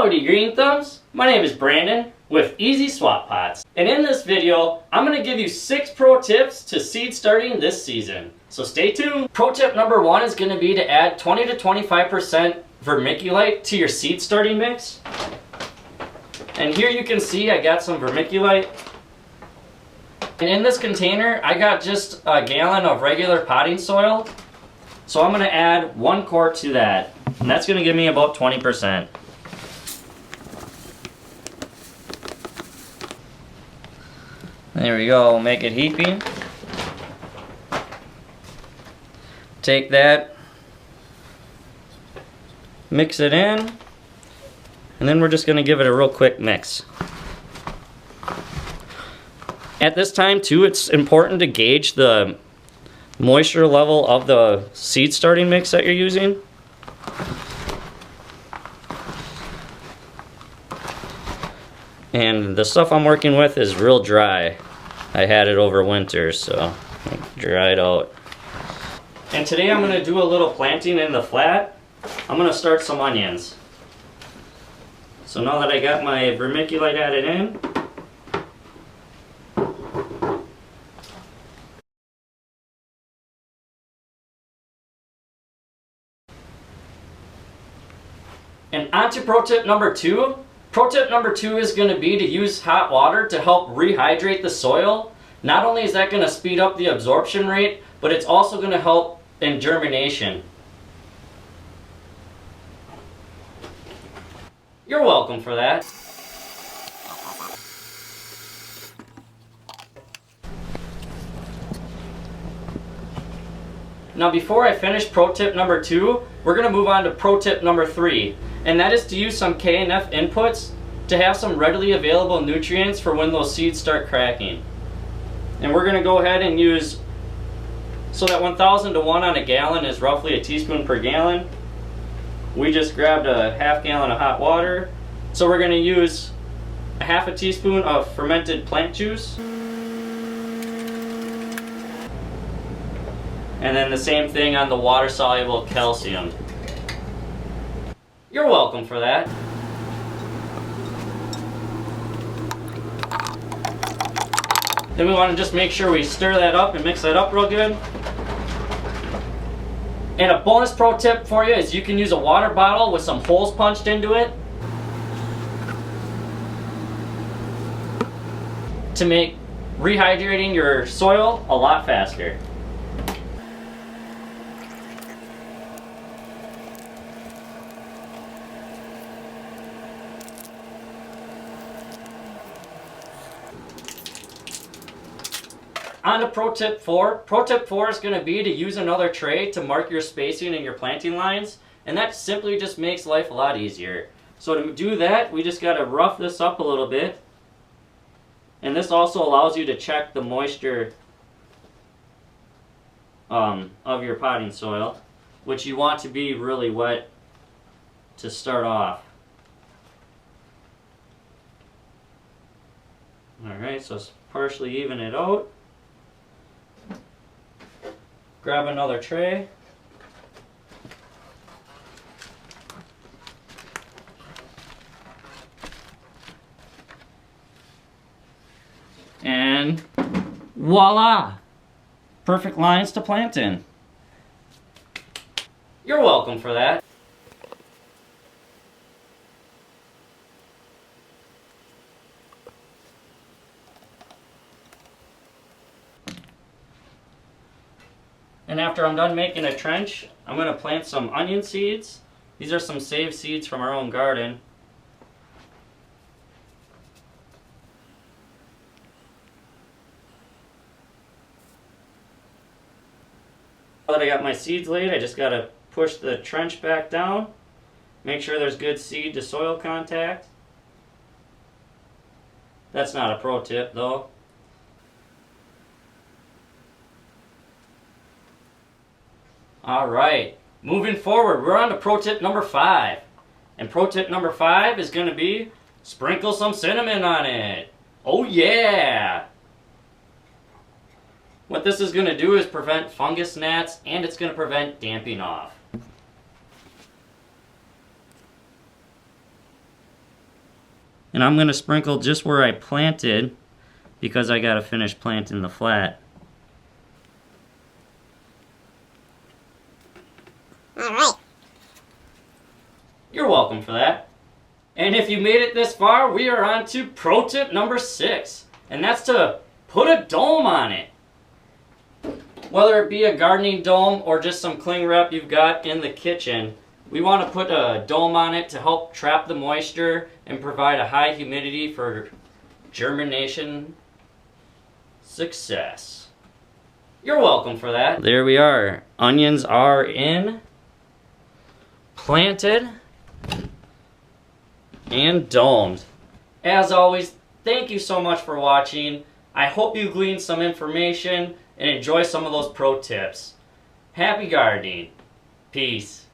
Howdy Green Thumbs, my name is Brandon with Easy Swap Pots. And in this video, I'm going to give you 6 pro tips to seed starting this season. So stay tuned. Pro tip number 1 is going to be to add 20 to 25% vermiculite to your seed starting mix. And here you can see I got some vermiculite. And in this container, I got just a gallon of regular potting soil. So I'm going to add 1 quart to that. And that's going to give me about 20%. There we go, make it heaping. Take that, mix it in, and then we're just going to give it a real quick mix. At this time too, it's important to gauge the moisture level of the seed starting mix that you're using. And the stuff I'm working with is real dry. I had it over winter, so it dried out. And today I'm going to do a little planting in the flat. I'm going to start some onions. So now that I got my vermiculite added in, and on to pro tip number 2. Pro tip number 2 is going to be to use hot water to help rehydrate the soil. Not only is that going to speed up the absorption rate, but it's also going to help in germination. You're welcome for that. Now before I finish pro tip number 2, we're going to move on to pro tip number 3. And that is to use some KNF Inputs to have some readily available nutrients for when those seeds start cracking. And we're going to go ahead and use, so that 1,000 to 1 on a gallon is roughly a teaspoon per gallon. We just grabbed a half gallon of hot water. So we're going to use a half a teaspoon of fermented plant juice. And then the same thing on the water-soluble calcium. You're welcome for that. Then we want to just make sure we stir that up and mix that up real good. And a bonus pro tip for you is you can use a water bottle with some holes punched into it to make rehydrating your soil a lot faster. On to pro tip 4. Pro tip 4 is going to be to use another tray to mark your spacing in your planting lines, and that simply just makes life a lot easier. So to do that, we just got to rough this up a little bit, and this also allows you to check the moisture of your potting soil, which you want to be really wet to start off. Alright, so partially even it out. Grab another tray. And voila! Perfect lines to plant in. You're welcome for that. And after I'm done making a trench, I'm going to plant some onion seeds. These are some saved seeds from our own garden. Now that I got my seeds laid, I just got to push the trench back down. Make sure there's good seed to soil contact. That's not a pro tip though. Alright, moving forward, we're on to pro tip number 5. And pro tip number 5 is going to be sprinkle some cinnamon on it. Oh yeah! What this is going to do is prevent fungus gnats, and it's going to prevent damping off. And I'm going to sprinkle just where I planted because I got to finish planting the flat. Alright. You're welcome for that. And if you made it this far, we are on to pro tip number 6. And that's to put a dome on it. Whether it be a gardening dome or just some cling wrap you've got in the kitchen, we want to put a dome on it to help trap the moisture and provide a high humidity for germination success. You're welcome for that. There we are. Onions are in, planted, and domed. As always, thank you so much for watching. I hope you gleaned some information and enjoy some of those pro tips. Happy gardening. Peace.